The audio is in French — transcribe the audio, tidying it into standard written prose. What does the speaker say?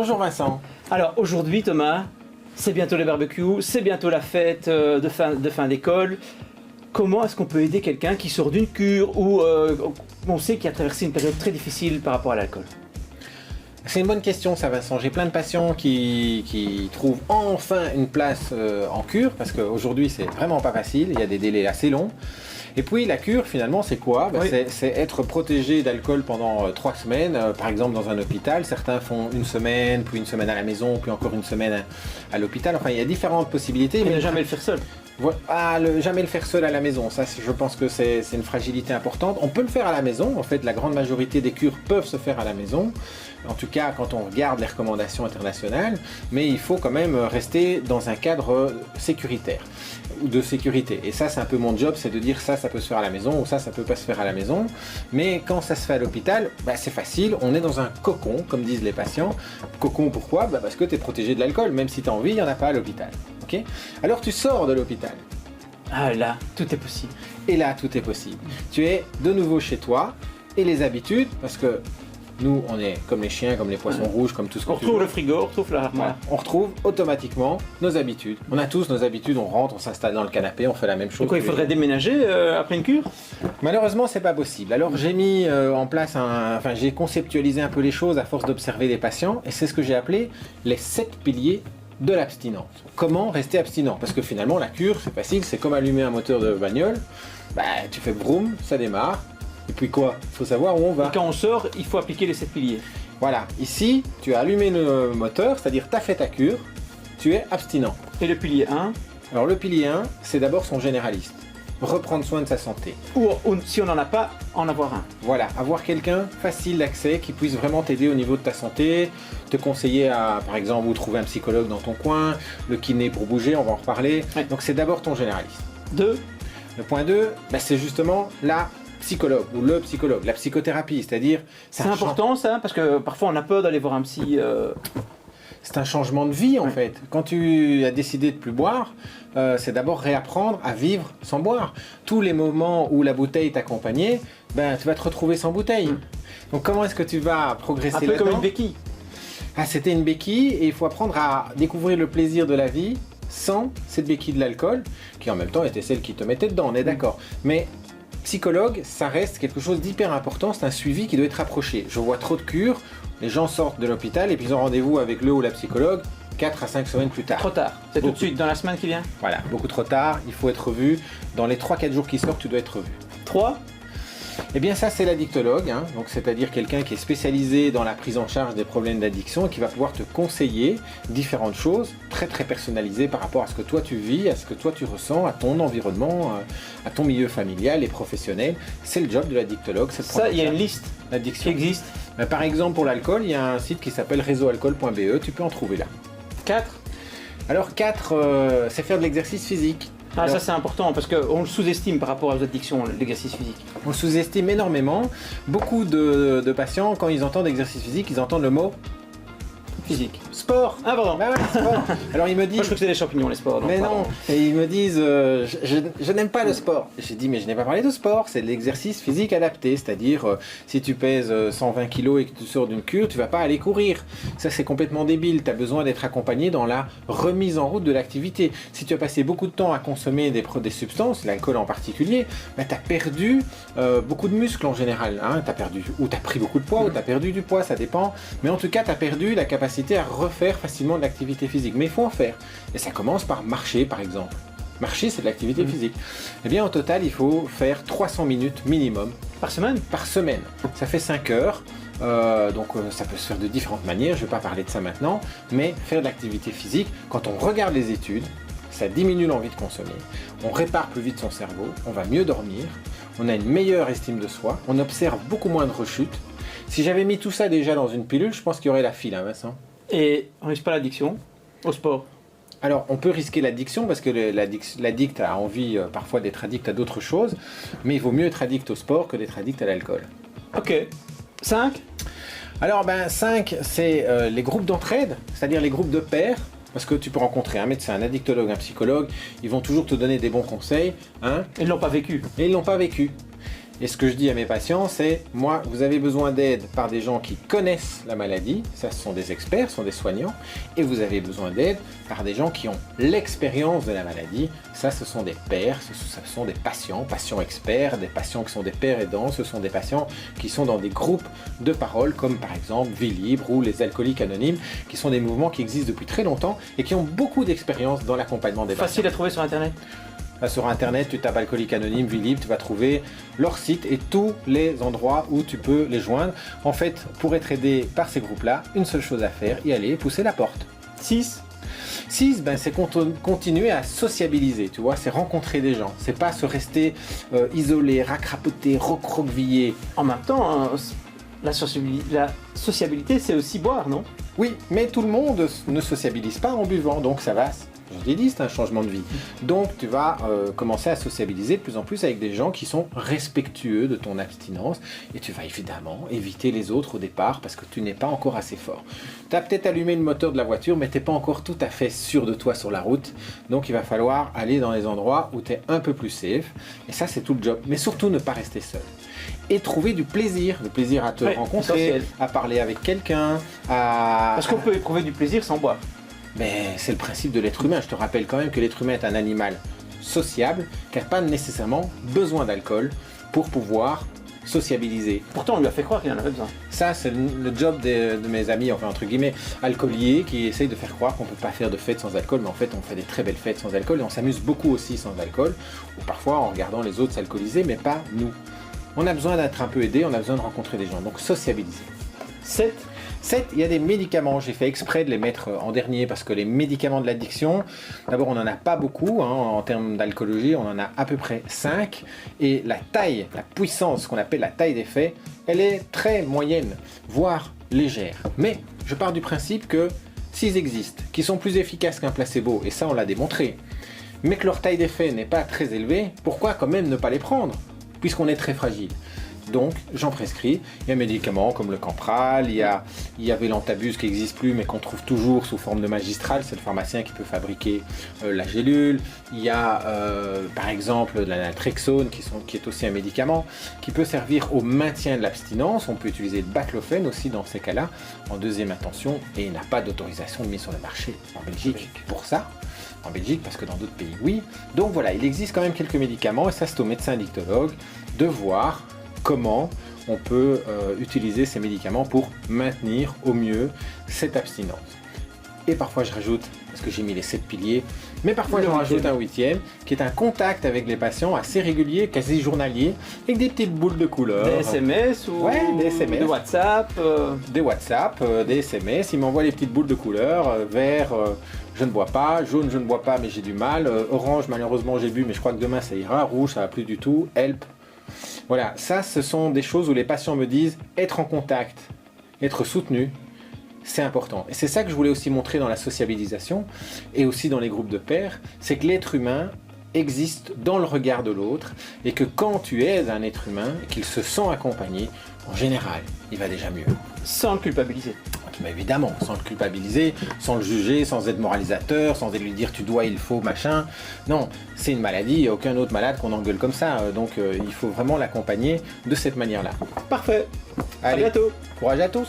Bonjour Vincent. Alors aujourd'hui Thomas, c'est bientôt le barbecue, c'est bientôt la fête de fin d'école. Comment est-ce qu'on peut aider quelqu'un qui sort d'une cure ou on sait qu'il a traversé une période très difficile par rapport à l'alcool? C'est une bonne question ça Vincent, j'ai plein de patients qui trouvent enfin une place en cure parce qu'aujourd'hui c'est vraiment pas facile, il y a des délais assez longs. Et puis la cure finalement c'est quoi? Oui. C'est être protégé d'alcool pendant 3 semaines, par exemple dans un hôpital. Certains font une semaine, puis une semaine à la maison, puis encore une semaine à l'hôpital. Enfin il y a différentes possibilités. Mais ne jamais le faire seul. Jamais le faire seul à la maison, ça je pense que c'est une fragilité importante. On peut le faire à la maison, en fait la grande majorité des cures peuvent se faire à la maison, en tout cas quand on regarde les recommandations internationales, mais il faut quand même rester dans un cadre sécuritaire, ou de sécurité. Et ça c'est un peu mon job, c'est de dire ça peut se faire à la maison, ou ça peut pas se faire à la maison. Mais quand ça se fait à l'hôpital, c'est facile, on est dans un cocon, comme disent les patients. Cocon pourquoi? Parce que tu es protégé de l'alcool, même si tu as envie, il n'y en a pas à l'hôpital. Okay. Alors tu sors de l'hôpital. Ah là, tout est possible. Et là, tout est possible. Tu es de nouveau chez toi et les habitudes, parce que nous, on est comme les chiens, comme les poissons rouges, comme tout ce qu'on retrouve le frigo, on retrouve l'armoire. On retrouve automatiquement nos habitudes. On a tous nos habitudes, on rentre, on s'installe dans le canapé, on fait la même chose. Pourquoi il faudrait déménager après une cure? Malheureusement, c'est pas possible. Alors j'ai mis en place j'ai conceptualisé un peu les choses à force d'observer les patients, et c'est ce que j'ai appelé les 7 piliers de l'abstinence. Comment rester abstinent? Parce que finalement la cure c'est facile, c'est comme allumer un moteur de bagnole, tu fais vroom, ça démarre, et puis quoi? Il faut savoir où on va. Et quand on sort, il faut appliquer les 7 piliers. Voilà, ici tu as allumé le moteur, c'est-à-dire tu as fait ta cure, tu es abstinent. Et le pilier 1? Alors le pilier 1, c'est d'abord son généraliste. Reprendre soin de sa santé. Ou si on n'en a pas, en avoir un. Voilà, avoir quelqu'un facile d'accès qui puisse vraiment t'aider au niveau de ta santé, te conseiller à, par exemple, ou trouver un psychologue dans ton coin, le kiné pour bouger, on va en reparler. Ouais. Donc c'est d'abord ton généraliste. 2. Le point 2, c'est justement la psychologue ou le psychologue, la psychothérapie, c'est-à-dire... C'est important ça, parce que parfois on a peur d'aller voir un psy... C'est un changement de vie en fait. Quand tu as décidé de plus boire, c'est d'abord réapprendre à vivre sans boire. Tous les moments où la bouteille t'accompagnait, tu vas te retrouver sans bouteille. Donc comment est-ce que tu vas progresser là-dedans? Un peu comme une béquille. C'était une béquille et il faut apprendre à découvrir le plaisir de la vie sans cette béquille de l'alcool, qui en même temps était celle qui te mettait dedans, on est d'accord. Mais psychologue, ça reste quelque chose d'hyper important, c'est un suivi qui doit être approché. Je vois trop de cures, les gens sortent de l'hôpital et puis ils ont rendez-vous avec le ou la psychologue 4 à 5 semaines plus tard. Trop tard, c'est tout de suite dans la semaine qui vient? Voilà, beaucoup trop tard, il faut être revu. Dans les 3-4 jours qui sortent, tu dois être revu. 3. Eh bien ça c'est l'addictologue, donc c'est-à-dire quelqu'un qui est spécialisé dans la prise en charge des problèmes d'addiction et qui va pouvoir te conseiller différentes choses très très personnalisées par rapport à ce que toi tu vis, à ce que toi tu ressens, à ton environnement, à ton milieu familial et professionnel. C'est le job de l'addictologue. Ça, il y a une liste d'addiction qui existe. Par exemple pour l'alcool, il y a un site qui s'appelle réseaualcool.be, tu peux en trouver là. 4. Alors 4, c'est faire de l'exercice physique. Alors, ça c'est important parce qu'on le sous-estime par rapport aux addictions, l'exercice physique. On le sous-estime énormément. Beaucoup de patients, quand ils entendent exercice physique, ils entendent le mot physique. Sport. Ah pardon. Sport. Alors ils me disent... Moi je crois que c'est les champignons les sports. Mais non. Et ils me disent je n'aime pas le sport. J'ai dit mais je n'ai pas parlé de sport, c'est de l'exercice physique adapté. C'est-à-dire si tu pèses 120 kg et que tu sors d'une cure, tu vas pas aller courir. Ça c'est complètement débile. Tu as besoin d'être accompagné dans la remise en route de l'activité. Si tu as passé beaucoup de temps à consommer des substances, l'alcool en particulier, tu as perdu beaucoup de muscles en général. Tu as perdu, ou tu as pris beaucoup de poids, ou tu as perdu du poids, ça dépend. Mais en tout cas, tu as perdu la capacité à refaire facilement de l'activité physique. Mais il faut en faire. Et ça commence par marcher, par exemple. Marcher, c'est de l'activité physique. Eh bien, au total, il faut faire 300 minutes minimum. Par semaine? Par semaine. Ça fait 5 heures. Donc, ça peut se faire de différentes manières. Je ne vais pas parler de ça maintenant. Mais faire de l'activité physique, quand on regarde les études, ça diminue l'envie de consommer. On répare plus vite son cerveau. On va mieux dormir. On a une meilleure estime de soi. On observe beaucoup moins de rechutes. Si j'avais mis tout ça déjà dans une pilule, je pense qu'il y aurait la file, hein, Vincent. Et on risque pas l'addiction au sport? Alors, on peut risquer l'addiction parce que l'addict a envie parfois d'être addict à d'autres choses, mais il vaut mieux être addict au sport que d'être addict à l'alcool. Ok. 5. Alors, 5, c'est les groupes d'entraide, c'est-à-dire les groupes de pairs. Parce que tu peux rencontrer un médecin, un addictologue, un psychologue, ils vont toujours te donner des bons conseils. Hein, ils ne l'ont pas vécu. Et ils ne l'ont pas vécu. Et ce que je dis à mes patients, c'est, moi, vous avez besoin d'aide par des gens qui connaissent la maladie, ça ce sont des experts, ce sont des soignants, et vous avez besoin d'aide par des gens qui ont l'expérience de la maladie, ça ce sont des pairs, ce sont des patients experts, des patients qui sont des pairs aidants, ce sont des patients qui sont dans des groupes de parole, comme par exemple Vie Libre ou les Alcooliques Anonymes, qui sont des mouvements qui existent depuis très longtemps et qui ont beaucoup d'expérience dans l'accompagnement des patients. Facile à trouver sur Internet? Sur Internet, tu tapes Alcooliques Anonymes, Vie Libre, tu vas trouver leur site et tous les endroits où tu peux les joindre. En fait, pour être aidé par ces groupes-là, une seule chose à faire, y aller, pousser la porte. 6. 6, c'est continuer à sociabiliser, tu vois, c'est rencontrer des gens. C'est pas se rester isolé, racrapoté, recroquevillé. En même temps, la sociabilité, c'est aussi boire, non? Oui, mais tout le monde ne sociabilise pas en buvant, donc ça va. Je l'ai dit, c'est un changement de vie. Donc tu vas commencer à sociabiliser de plus en plus avec des gens qui sont respectueux de ton abstinence et tu vas évidemment éviter les autres au départ parce que tu n'es pas encore assez fort. Tu as peut-être allumé le moteur de la voiture mais tu n'es pas encore tout à fait sûr de toi sur la route. Donc il va falloir aller dans les endroits où tu es un peu plus safe et ça c'est tout le job. Mais surtout ne pas rester seul. Et trouver du plaisir à te rencontrer, essentiel. À parler avec quelqu'un, à... Parce qu'on peut éprouver du plaisir sans boire. Mais c'est le principe de l'être humain. Je te rappelle quand même que l'être humain est un animal sociable qui n'a pas nécessairement besoin d'alcool pour pouvoir sociabiliser. Pourtant, on lui a fait croire qu'il en avait besoin. Ça, c'est le job de mes amis, enfin entre guillemets, alcooliers, qui essayent de faire croire qu'on ne peut pas faire de fêtes sans alcool, mais en fait, on fait des très belles fêtes sans alcool et on s'amuse beaucoup aussi sans alcool, ou parfois en regardant les autres s'alcooliser, mais pas nous. On a besoin d'être un peu aidé, on a besoin de rencontrer des gens, donc sociabiliser. 7. 7, il y a des médicaments, j'ai fait exprès de les mettre en dernier parce que les médicaments de l'addiction, d'abord on n'en a pas beaucoup, en termes d'alcoolologie, on en a à peu près 5 et la taille, la puissance, ce qu'on appelle la taille d'effet, elle est très moyenne, voire légère. Mais je pars du principe que s'ils existent, qui sont plus efficaces qu'un placebo, et ça on l'a démontré, mais que leur taille d'effet n'est pas très élevée, pourquoi quand même ne pas les prendre, puisqu'on est très fragile? Donc, j'en prescris. Il y a des médicaments comme le Campral, il y avait l'Antabuse qui n'existe plus mais qu'on trouve toujours sous forme de magistral, c'est le pharmacien qui peut fabriquer la gélule. Il y a par exemple de la naltrexone qui est aussi un médicament qui peut servir au maintien de l'abstinence. On peut utiliser le baclofène aussi dans ces cas-là en deuxième intention et il n'a pas d'autorisation de mise sur le marché en Belgique pour ça. En Belgique parce que dans d'autres pays oui. Donc voilà, il existe quand même quelques médicaments et ça c'est au médecin addictologue de voir comment on peut utiliser ces médicaments pour maintenir au mieux cette abstinence. Et parfois je rajoute, parce que j'ai mis les 7 piliers, mais parfois je rajoute un 8e, qui est un contact avec les patients assez régulier, quasi journalier, avec des petites boules de couleur. Des SMS ou des SMS. Des WhatsApp Des WhatsApp, des SMS, ils m'envoient les petites boules de couleur, vert, je ne bois pas, jaune, je ne bois pas mais j'ai du mal, orange, malheureusement j'ai bu mais je crois que demain ça ira, rouge, ça va plus du tout, help. Voilà, ça ce sont des choses où les patients me disent être en contact, être soutenu, c'est important. Et c'est ça que je voulais aussi montrer dans la sociabilisation et aussi dans les groupes de pairs, c'est que l'être humain existe dans le regard de l'autre et que quand tu aides un être humain et qu'il se sent accompagné, en général, il va déjà mieux. Sans le culpabiliser. Mais évidemment, sans le culpabiliser, sans le juger, sans être moralisateur, sans lui dire tu dois, il faut, machin. Non, c'est une maladie, il n'y a aucun autre malade qu'on engueule comme ça. Donc il faut vraiment l'accompagner de cette manière-là. Parfait. Allez, à bientôt. Courage à tous.